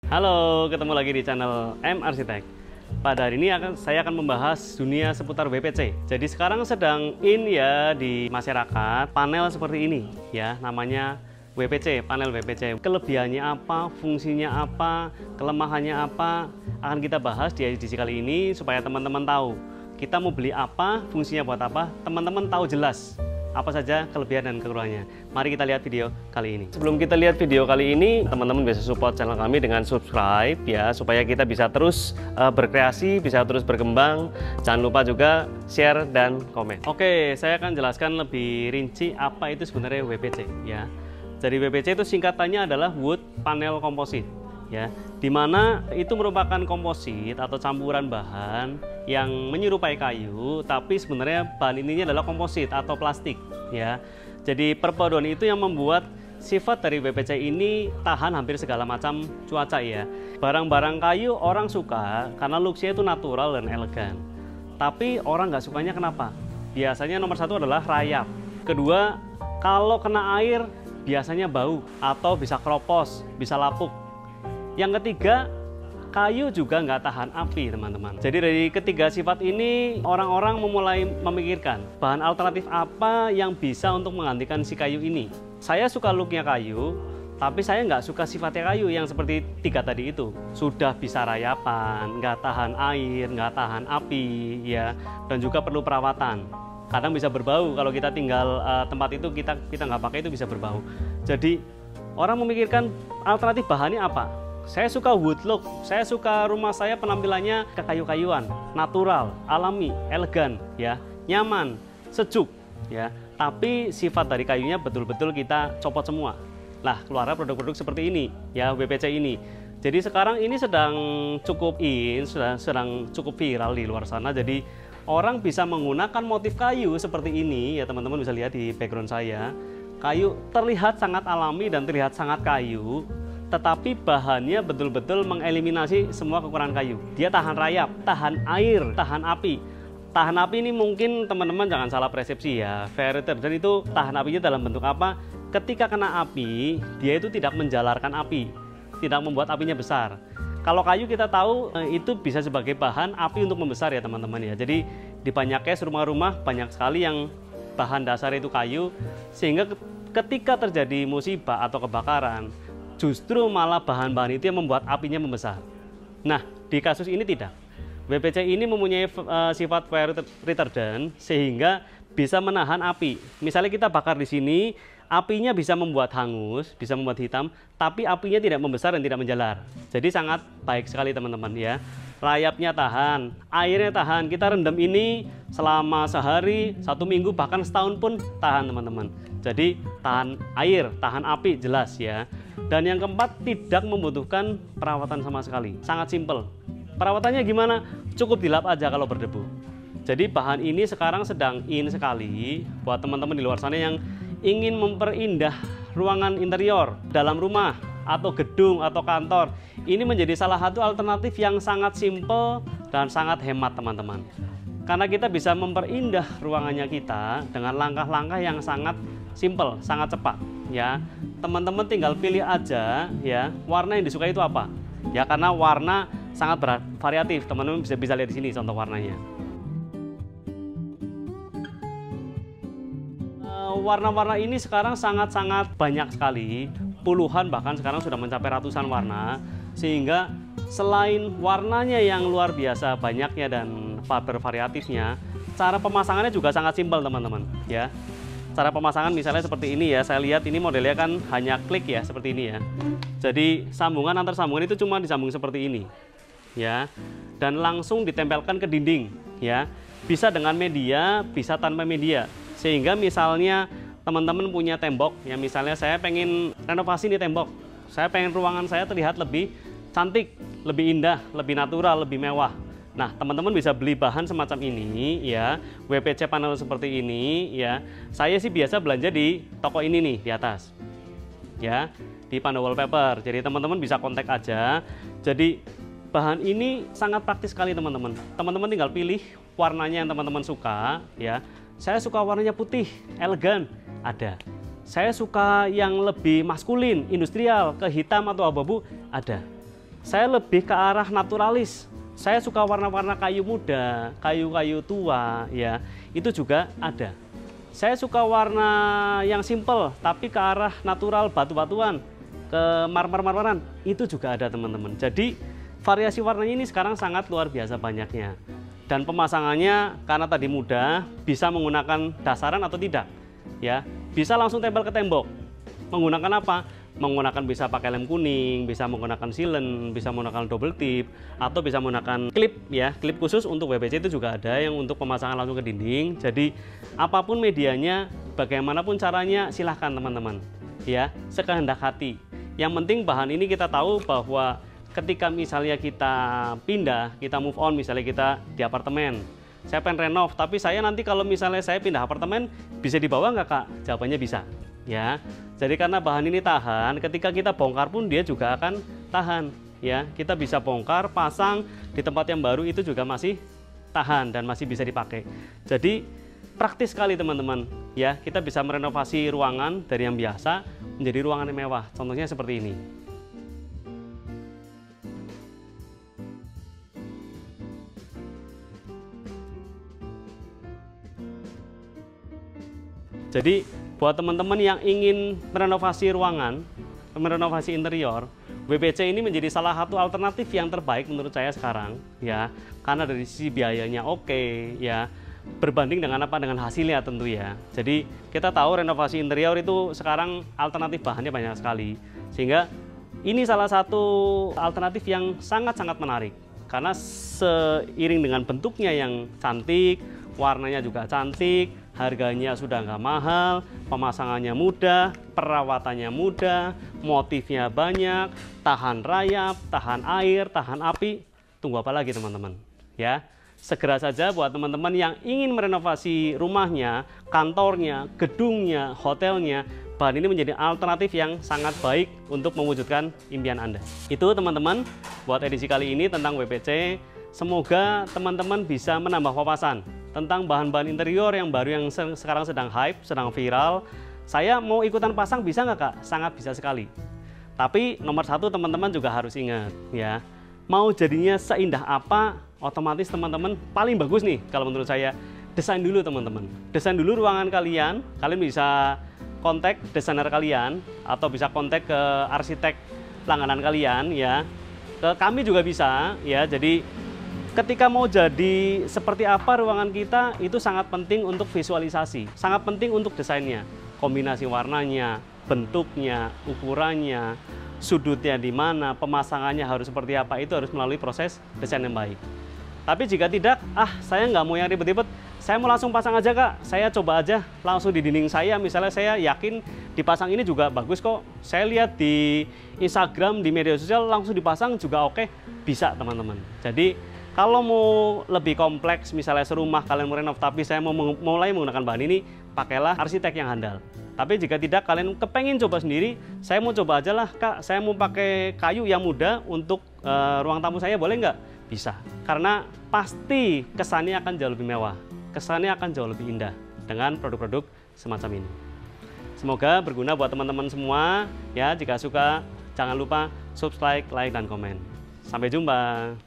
Halo, ketemu lagi di channel M Arsitek. Pada hari ini saya akan membahas dunia seputar WPC. Jadi sekarang sedang in ya di masyarakat panel seperti ini ya, namanya WPC, panel WPC. Kelebihannya apa, fungsinya apa, kelemahannya apa, akan kita bahas di edisi kali ini supaya teman-teman tahu kita mau beli apa, fungsinya buat apa, teman-teman tahu jelas apa saja kelebihan dan kekurangannya. Mari kita lihat video kali ini. Sebelum kita lihat video kali ini, teman-teman bisa support channel kami dengan subscribe ya, supaya kita bisa terus berkreasi, bisa terus berkembang. Jangan lupa juga share dan komen. Oke, saya akan jelaskan lebih rinci apa itu sebenarnya WPC ya. Jadi WPC itu singkatannya adalah Wood Panel Composite ya, dimana itu merupakan komposit atau campuran bahan yang menyerupai kayu, tapi sebenarnya bahan ininya adalah komposit atau plastik ya. Jadi perpaduan itu yang membuat sifat dari WPC ini tahan hampir segala macam cuaca ya. Barang-barang kayu orang suka karena looksnya itu natural dan elegan, tapi orang nggak sukanya kenapa? Biasanya nomor satu adalah rayap, kedua kalau kena air biasanya bau atau bisa kropos, bisa lapuk. Yang ketiga, kayu juga nggak tahan api, teman-teman. Jadi dari ketiga sifat ini, orang-orang memulai memikirkan bahan alternatif apa yang bisa untuk menggantikan si kayu ini. Saya suka looknya kayu, tapi saya nggak suka sifatnya kayu yang seperti tiga tadi itu. Sudah bisa rayapan, nggak tahan air, nggak tahan api, ya, dan juga perlu perawatan. Kadang bisa berbau kalau kita tinggal tempat itu kita nggak pakai itu bisa berbau. Jadi orang memikirkan alternatif bahannya apa? Saya suka wood look, saya suka rumah saya penampilannya kekayu-kayuan, natural, alami, elegan, ya, nyaman, sejuk, ya. Tapi sifat dari kayunya betul-betul kita copot semua. Lah, keluarnya produk-produk seperti ini, ya, WPC ini. Jadi sekarang ini sedang cukup sedang cukup viral di luar sana. Jadi orang bisa menggunakan motif kayu seperti ini, ya teman-teman bisa lihat di background saya. Kayu terlihat sangat alami dan terlihat sangat kayu, tetapi bahannya betul-betul mengeliminasi semua kekurangan kayu. Dia tahan rayap, tahan air, tahan api. Tahan api ini mungkin teman-teman jangan salah persepsi ya. Fire retardant itu tahan apinya dalam bentuk apa? Ketika kena api, dia itu tidak menjalarkan api, tidak membuat apinya besar. Kalau kayu kita tahu itu bisa sebagai bahan api untuk membesar ya teman-teman ya. Jadi di banyak case rumah-rumah banyak sekali yang bahan dasar itu kayu, sehingga ketika terjadi musibah atau kebakaran, justru malah bahan-bahan itu yang membuat apinya membesar. Nah, di kasus ini tidak. WPC ini mempunyai sifat fire retardant sehingga bisa menahan api. Misalnya kita bakar di sini, apinya bisa membuat hangus, bisa membuat hitam, tapi apinya tidak membesar dan tidak menjalar. Jadi sangat baik sekali teman-teman ya. Rayapnya tahan, airnya tahan. Kita rendam ini selama sehari, 1 minggu, bahkan setahun pun tahan teman-teman. Jadi tahan air, tahan api jelas ya. Dan yang keempat, tidak membutuhkan perawatan sama sekali. Sangat simpel. Perawatannya gimana? Cukup dilap aja kalau berdebu. Jadi bahan ini sekarang sedang in sekali buat teman-teman di luar sana yang ingin memperindah ruangan interior dalam rumah atau gedung atau kantor. Ini menjadi salah satu alternatif yang sangat simpel dan sangat hemat teman-teman. Karena kita bisa memperindah ruangannya kita dengan langkah-langkah yang sangat simpel, sangat cepat ya. Teman-teman tinggal pilih aja ya, warna yang disukai itu apa. Ya, karena warna sangat variatif. Teman-teman bisa lihat di sini contoh warnanya. Warna-warna ini sekarang sangat-sangat banyak sekali, puluhan bahkan sekarang sudah mencapai ratusan warna, sehingga selain warnanya yang luar biasa banyaknya dan bervariatifnya, cara pemasangannya juga sangat simpel teman-teman ya. Cara pemasangan misalnya seperti ini ya, saya lihat ini modelnya kan hanya klik ya, seperti ini ya. Jadi sambungan antar sambungan itu cuma disambung seperti ini ya, dan langsung ditempelkan ke dinding ya. Bisa dengan media, bisa tanpa media. Sehingga misalnya teman-teman punya tembok ya, misalnya saya pengen renovasi nih tembok, saya pengen ruangan saya terlihat lebih cantik, lebih indah, lebih natural, lebih mewah. Nah, teman-teman bisa beli bahan semacam ini ya, WPC panel seperti ini ya. Saya sih biasa belanja di toko ini nih di atas ya, di Panda Wallpaper. Jadi teman-teman bisa kontak aja. Jadi bahan ini sangat praktis sekali teman-teman. Teman-teman tinggal pilih warnanya yang teman-teman suka ya. Saya suka warnanya putih, elegan, ada. Saya suka yang lebih maskulin, industrial, ke hitam atau abu-abu, ada. saya lebih ke arah naturalis. Saya suka warna-warna kayu muda, kayu-kayu tua, ya, itu juga ada. Saya suka warna yang simple, tapi ke arah natural, batu-batuan, ke marmer-marmeran, itu juga ada teman-teman. Jadi variasi warnanya ini sekarang sangat luar biasa banyaknya. Dan pemasangannya karena tadi mudah, bisa menggunakan dasaran atau tidak, ya, bisa langsung tempel ke tembok. Menggunakan apa? Menggunakan bisa pakai lem kuning, bisa menggunakan silen, bisa menggunakan double tip, atau bisa menggunakan klip, ya, klip khusus untuk WPC itu juga ada yang untuk pemasangan langsung ke dinding. Jadi apapun medianya, bagaimanapun caranya, silahkan teman-teman, ya, sekehendak hati. Yang penting bahan ini kita tahu bahwa ketika misalnya kita pindah, kita move on, misalnya kita di apartemen, saya pengen renov, tapi saya nanti kalau misalnya saya pindah apartemen, bisa dibawa nggak Kak? Jawabannya bisa. Ya, jadi karena bahan ini tahan, ketika kita bongkar pun dia juga akan tahan. Ya, kita bisa bongkar, pasang di tempat yang baru itu juga masih tahan dan masih bisa dipakai. Jadi praktis sekali teman-teman. Ya, kita bisa merenovasi ruangan dari yang biasa menjadi ruangan yang mewah. Contohnya seperti ini. Jadi buat teman-teman yang ingin merenovasi ruangan, merenovasi interior, WPC ini menjadi salah satu alternatif yang terbaik menurut saya sekarang, ya, karena dari sisi biayanya oke, ya, berbanding dengan apa, dengan hasilnya tentu ya. Jadi kita tahu renovasi interior itu sekarang alternatif bahannya banyak sekali, sehingga ini salah satu alternatif yang sangat-sangat menarik karena seiring dengan bentuknya yang cantik, warnanya juga cantik, harganya sudah nggak mahal, pemasangannya mudah, perawatannya mudah, motifnya banyak, tahan rayap, tahan air, tahan api. Tunggu apa lagi teman-teman? Ya, segera saja buat teman-teman yang ingin merenovasi rumahnya, kantornya, gedungnya, hotelnya, bahan ini menjadi alternatif yang sangat baik untuk mewujudkan impian Anda. Itu teman-teman, buat edisi kali ini tentang WPC. Semoga teman-teman bisa menambah wawasan tentang bahan-bahan interior yang baru yang sekarang sedang hype, sedang viral. Saya mau ikutan pasang bisa nggak Kak? Sangat bisa sekali. Tapi nomor satu teman-teman juga harus ingat ya, mau jadinya seindah apa, otomatis teman-teman paling bagus nih kalau menurut saya, desain dulu teman-teman. Desain dulu ruangan kalian, kalian bisa kontak desainer kalian atau bisa kontak ke arsitek langganan kalian ya. Ke kami juga bisa ya. Jadi ketika mau jadi seperti apa ruangan kita, itu sangat penting untuk visualisasi, sangat penting untuk desainnya, kombinasi warnanya, bentuknya, ukurannya, sudutnya di mana, pemasangannya harus seperti apa, itu harus melalui proses desain yang baik. Tapi jika tidak, saya nggak mau yang ribet-ribet, saya mau langsung pasang aja Kak, saya coba aja langsung di dinding saya, misalnya saya yakin dipasang ini juga bagus kok, saya lihat di Instagram, di media sosial langsung dipasang juga oke, bisa teman-teman. Jadi kalau mau lebih kompleks, misalnya serumah kalian mau renov, tapi saya mau mulai menggunakan bahan ini, pakailah arsitek yang handal. Tapi jika tidak, kalian kepengen coba sendiri, saya mau coba aja lah Kak, saya mau pakai kayu yang muda untuk ruang tamu saya, boleh nggak? Bisa, karena pasti kesannya akan jauh lebih mewah, kesannya akan jauh lebih indah dengan produk-produk semacam ini. Semoga berguna buat teman-teman semua, ya. Jika suka, jangan lupa subscribe, like, dan komen. Sampai jumpa.